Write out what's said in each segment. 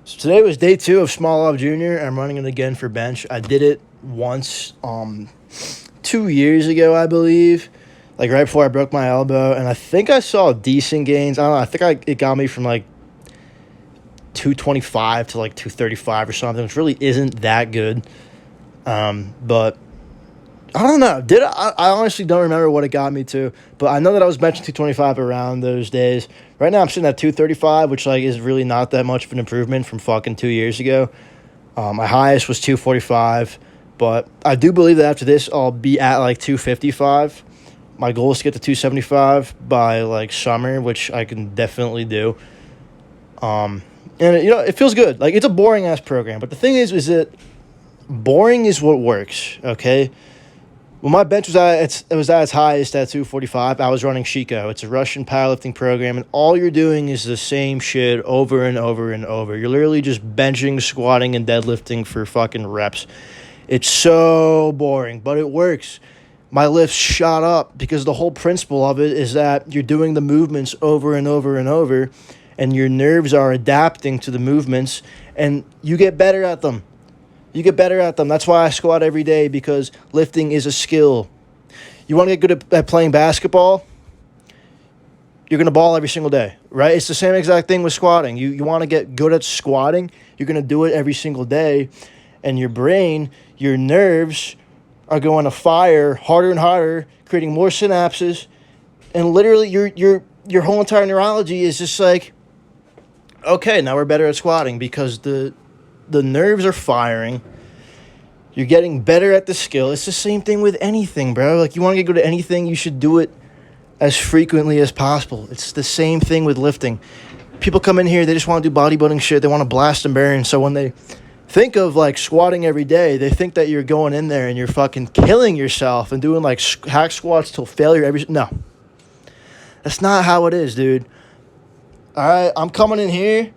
So today was day 2 of Small Love Junior. I'm running it again for bench. I did it once 2 years ago, I believe, like right before I broke my elbow, and I think I saw decent gains. I don't know. I think it got me from like 225 to like 235 or something, which really isn't that good. But I don't know. I honestly don't remember what it got me to, but I know that I was benching 225 around those days. Right now I'm sitting at 235, which like is really not that much of an improvement from fucking 2 years ago. My highest was 245, but I do believe that after this I'll be at like 255. My goal is to get to 275 by like summer, which I can definitely do. And it feels good. Like, it's a boring ass program, but the thing is that boring is what works. Okay. When my bench was at its highest at 245, I was running Shiko. It's a Russian powerlifting program, and all you're doing is the same shit over and over and over. You're literally just benching, squatting, and deadlifting for fucking reps. It's so boring, but it works. My lifts shot up because the whole principle of it is that you're doing the movements over and over and over, and your nerves are adapting to the movements, and you get better at them. You get better at them. That's why I squat every day, because lifting is a skill. You want to get good at playing basketball? You're going to ball every single day, right? It's the same exact thing with squatting. You want to get good at squatting? You're going to do it every single day. And your brain, your nerves are going to fire harder and harder, creating more synapses. And literally your whole entire neurology is just like, okay, now we're better at squatting because the nerves are firing. You're getting better at the skill. It's the same thing with anything, bro. Like, you want to get good at anything, you should do it as frequently as possible. It's the same thing with lifting. People come in here, they just want to do bodybuilding shit. They want to blast and burn. So when they think of, like, squatting every day, they think that you're going in there and you're fucking killing yourself and doing, like, hack squats till failure No. That's not how it is, dude. All right? I'm coming in here.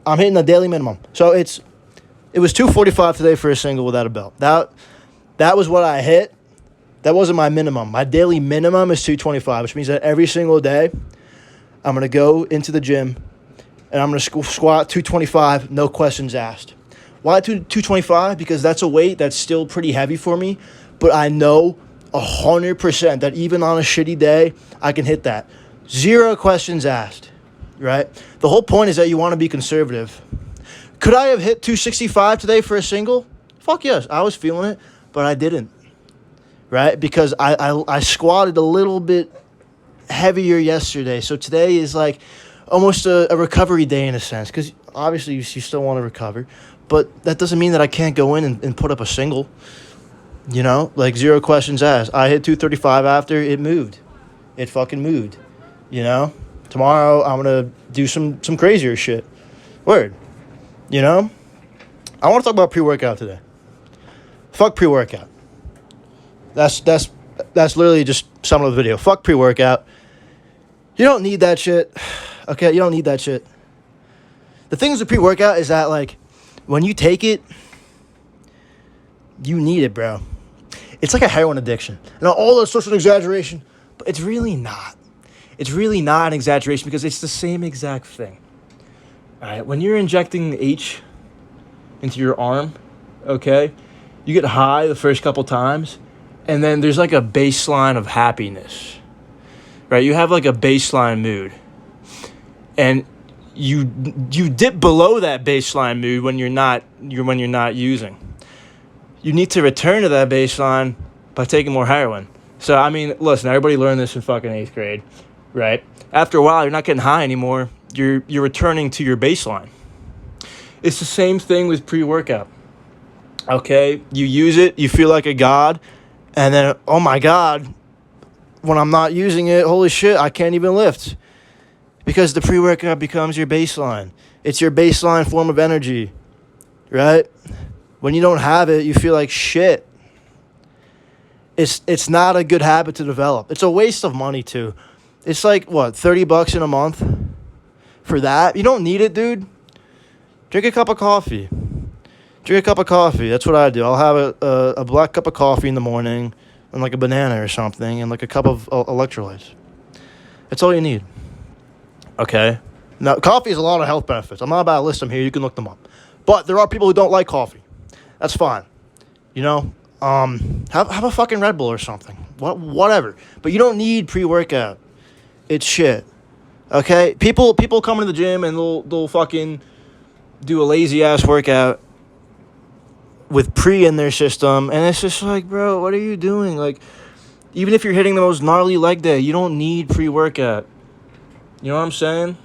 I'm hitting the daily minimum. So it was 245 today for a single without a belt. That was what I hit. That wasn't my minimum. My daily minimum is 225, which means that every single day I'm going to go into the gym and I'm going to squat 225, no questions asked. Why 225? Because that's a weight that's still pretty heavy for me, but I know 100% that even on a shitty day, I can hit that. 0 questions asked, right? The whole point is that you want to be conservative. Could I have hit 265 today for a single? Fuck yes. I was feeling it, but I didn't, right? Because I squatted a little bit heavier yesterday. So today is like almost a recovery day in a sense, because obviously you still want to recover, but that doesn't mean that I can't go in and put up a single, like 0 questions asked. I hit 235 after it moved. It fucking moved, Tomorrow I'm going to do some crazier shit. Word. I want to talk about pre-workout today. Fuck pre-workout. That's literally just some of the video. Fuck pre-workout. You don't need that shit. Okay, you don't need that shit. The thing with pre-workout is that, like, when you take it, you need it, bro. It's like a heroin addiction. And all that's such an exaggeration, but it's really not. It's really not an exaggeration because it's the same exact thing. All right, when you're injecting H into your arm, okay, you get high the first couple times, and then there's like a baseline of happiness, right? You have like a baseline mood, and you dip below that baseline mood when you're not using. You need to return to that baseline by taking more heroin. So, I mean, listen, everybody learned this in fucking 8th grade, right? After a while, you're not getting high anymore. You're returning to your baseline. It's the same thing with pre-workout. Okay, you use it, you feel like a god, and then, oh my God, when I'm not using it, holy shit, I can't even lift. Because the pre-workout becomes your baseline. It's your baseline form of energy, right? When you don't have it, you feel like shit. It's not a good habit to develop. It's a waste of money too. It's like, what, $30 in a month for that? You don't need it, dude. Drink a cup of coffee. Drink a cup of coffee. That's what I do. I'll have a black cup of coffee in the morning and like a banana or something and like a cup of electrolytes. That's all you need. Okay? Now, coffee has a lot of health benefits. I'm not about to list them here. You can look them up. But there are people who don't like coffee. That's fine. You know, have a fucking Red Bull or something. Whatever. But you don't need pre-workout. It's shit. Okay? People come into the gym and they'll fucking do a lazy ass workout with pre in their system, and it's just like, bro, what are you doing? Like, even if you're hitting the most gnarly leg day, you don't need pre-workout. You know what I'm saying?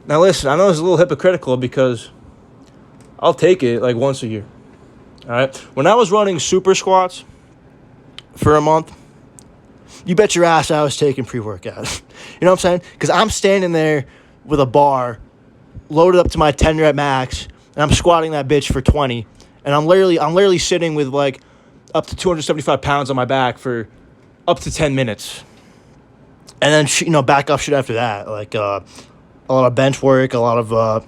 Now listen, I know it's a little hypocritical because I'll take it like once a year. All right? When I was running super squats for a month, you bet your ass I was taking pre-workout. You know what I'm saying? Because I'm standing there with a bar loaded up to my 10 rep max, and I'm squatting that bitch for 20, and I'm literally sitting with like up to 275 pounds on my back for up to 10 minutes, and then back up shit after that, like a lot of bench work, a lot of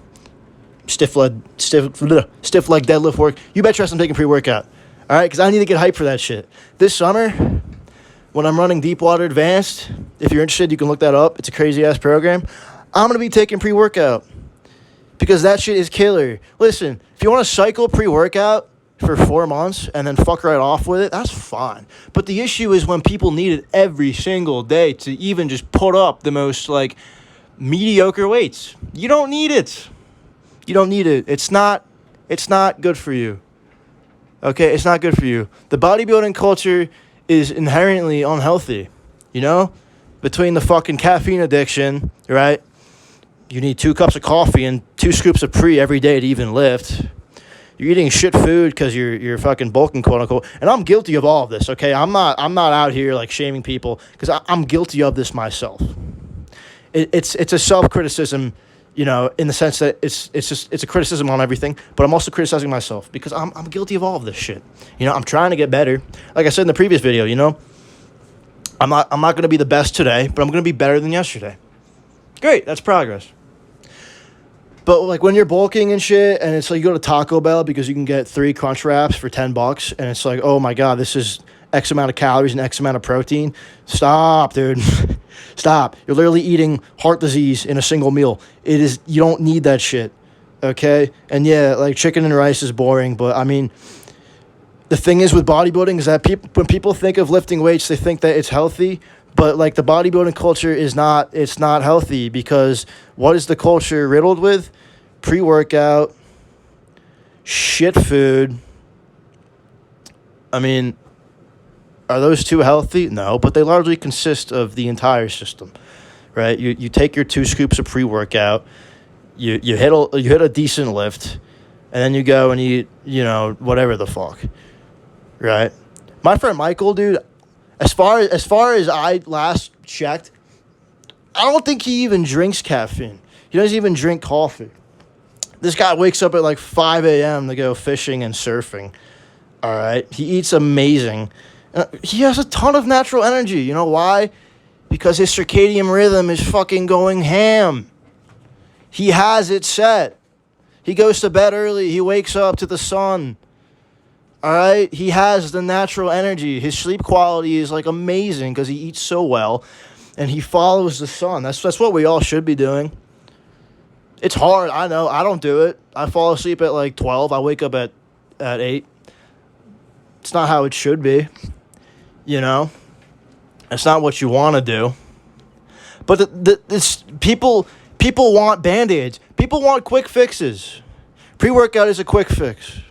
stiff leg deadlift work. You bet your ass I'm taking pre-workout, all right? Because I need to get hyped for that shit this summer when I'm running Deepwater Advanced. If you're interested, you can look that up. It's a crazy ass program. I'm gonna be taking pre-workout, because that shit is killer. Listen, if you want to cycle pre-workout for 4 months and then fuck right off with it, that's fine. But the issue is when people need it every single day to even just put up the most, like, mediocre weights. You don't need it. You don't need it. It's not good for you. Okay? It's not good for you. The bodybuilding culture is inherently unhealthy, you know? Between the fucking caffeine addiction, right? You need 2 cups of coffee and 2 scoops of pre every day to even lift. You're eating shit food because you're fucking bulking, quote unquote. And I'm guilty of all of this. Okay, I'm not out here like shaming people, because I'm guilty of this myself. It's a self-criticism, you know, in the sense that it's a criticism on everything. But I'm also criticizing myself because I'm guilty of all of this shit. You know, I'm trying to get better. Like I said in the previous video, you know, I'm not going to be the best today, but I'm going to be better than yesterday. Great, that's progress. But like when you're bulking and shit, and it's like you go to Taco Bell because you can get 3 crunch wraps for $10, and it's like, oh my God, this is X amount of calories and X amount of protein. Stop, dude. Stop. You're literally eating heart disease in a single meal. You don't need that shit. Okay? And yeah, like chicken and rice is boring, but I mean, the thing is with bodybuilding is that when people think of lifting weights, they think that it's healthy. But like the bodybuilding culture it's not healthy, because what is the culture riddled with? Pre-workout, shit food. I mean, are those 2 healthy? No, but they largely consist of the entire system, right? You take your 2 scoops of pre-workout, you hit a decent lift, and then you go and eat, you know, whatever the fuck, right? My friend Michael, dude, As far as I last checked, I don't think he even drinks caffeine. He doesn't even drink coffee. This guy wakes up at like 5 a.m. to go fishing and surfing. All right? He eats amazing. He has a ton of natural energy. You know why? Because his circadian rhythm is fucking going ham. He has it set. He goes to bed early. He wakes up to the sun. All right, he has the natural energy. His sleep quality is like amazing because he eats so well, and he follows the sun. That's what we all should be doing. It's hard, I know. I don't do it. I fall asleep at like 12. I wake up at 8. It's not how it should be. You know, it's not what you want to do. But people want band-aids. People want quick fixes. Pre-workout is a quick fix.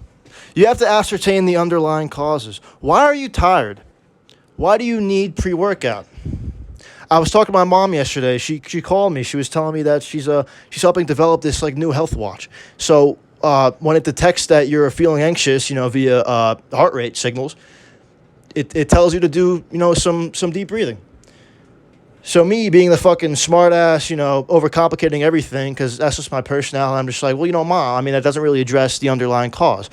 You have to ascertain the underlying causes. Why are you tired? Why do you need pre-workout? I was talking to my mom yesterday. She called me. She was telling me that she's helping develop this like new health watch. So when it detects that you're feeling anxious, you know, via heart rate signals, it tells you to do, you know, some deep breathing. So me being the fucking smart ass, you know, overcomplicating everything, because that's just my personality, I'm just like, well, you know, Mom, I mean, that doesn't really address the underlying cause.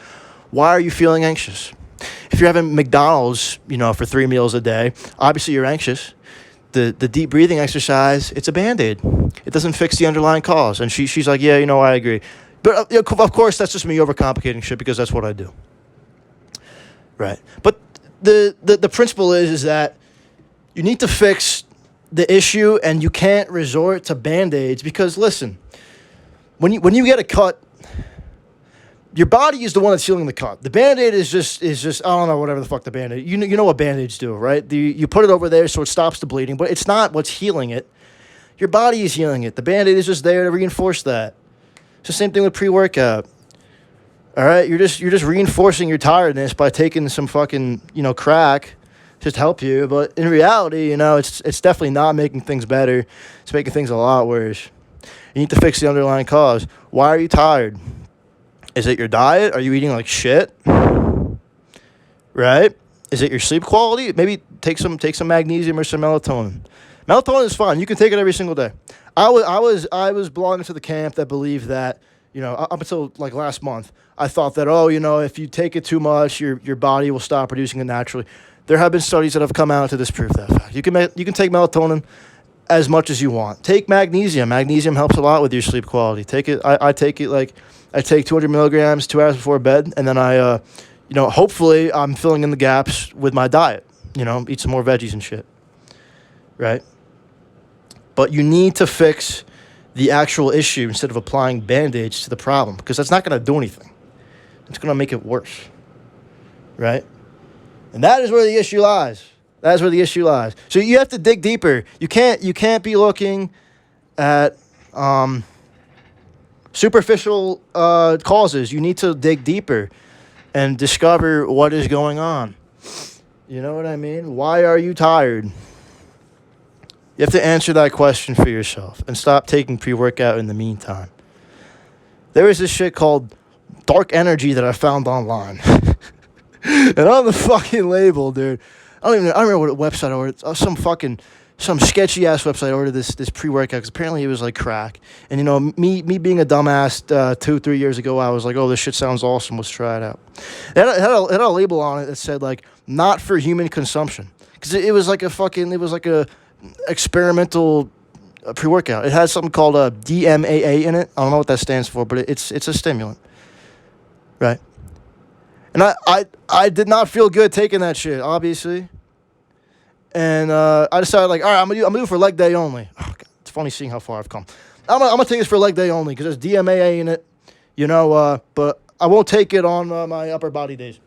Why are you feeling anxious? If you're having McDonald's, you know, for 3 meals a day, obviously you're anxious. The deep breathing exercise, it's a Band-Aid. It doesn't fix the underlying cause. And she's like, yeah, you know, I agree. But of course, that's just me overcomplicating shit, because that's what I do. Right. But the principle is that you need to fix the issue, and you can't resort to Band-Aids because, listen, when you get a cut, your body is the one that's healing the cut. The Band-Aid is just I don't know, whatever the fuck the Band-Aid. You know what Band-Aids do, right? You put it over there so it stops the bleeding, but it's not what's healing it. Your body is healing it. The Band-Aid is just there to reinforce that. It's the same thing with pre-workout. All right, you're just reinforcing your tiredness by taking some fucking, crack just to help you, but in reality, it's definitely not making things better. It's making things a lot worse. You need to fix the underlying cause. Why are you tired? Is it your diet? Are you eating like shit? Right? Is it your sleep quality? Maybe take some magnesium or some melatonin. Melatonin is fine. You can take it every single day. I was belonging to the camp that believed that, up until like last month, I thought that, if you take it too much, your body will stop producing it naturally. There have been studies that have come out to disprove that fact. You can take melatonin as much as you want. Take magnesium. Magnesium helps a lot with your sleep quality. Take it. I take it I take 200 milligrams 2 hours before bed, and then I, hopefully I'm filling in the gaps with my diet. Eat some more veggies and shit. Right? But you need to fix the actual issue instead of applying Band-Aids to the problem, because that's not going to do anything. It's going to make it worse. Right? And that is where the issue lies. That is where the issue lies. So you have to dig deeper. You can't be looking at superficial causes. You need to dig deeper and discover what is going on. You know what I mean? Why are you tired? You have to answer that question for yourself and stop taking pre-workout in the meantime. There is this shit called dark energy that I found online. And on the fucking label, dude, I don't remember what website I ordered. Some sketchy ass website I ordered this pre-workout because apparently it was like crack. And me being a dumbass 2-3 years ago, I was like, oh, this shit sounds awesome. Let's try it out. It had a label on it that said like not for human consumption, because it was like a experimental pre-workout. It has something called a DMAA in it. I don't know what that stands for, but it's a stimulant, right? And I did not feel good taking that shit, obviously. And I decided, like, all right, I'm gonna do it for leg day only. Oh, God, it's funny seeing how far I've come. I'm gonna take this for leg day only because there's DMAA in it, but I won't take it on my upper body days.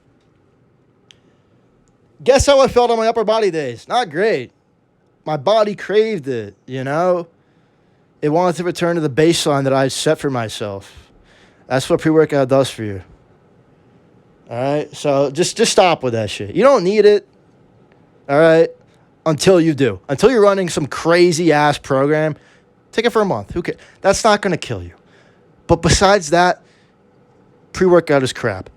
Guess how I felt on my upper body days? Not great. My body craved it, It wanted to return to the baseline that I set for myself. That's what pre-workout does for you. All right? So just stop with that shit. You don't need it, all right, until you do. Until you're running some crazy-ass program, take it for a month. Who cares? That's not going to kill you. But besides that, pre-workout is crap.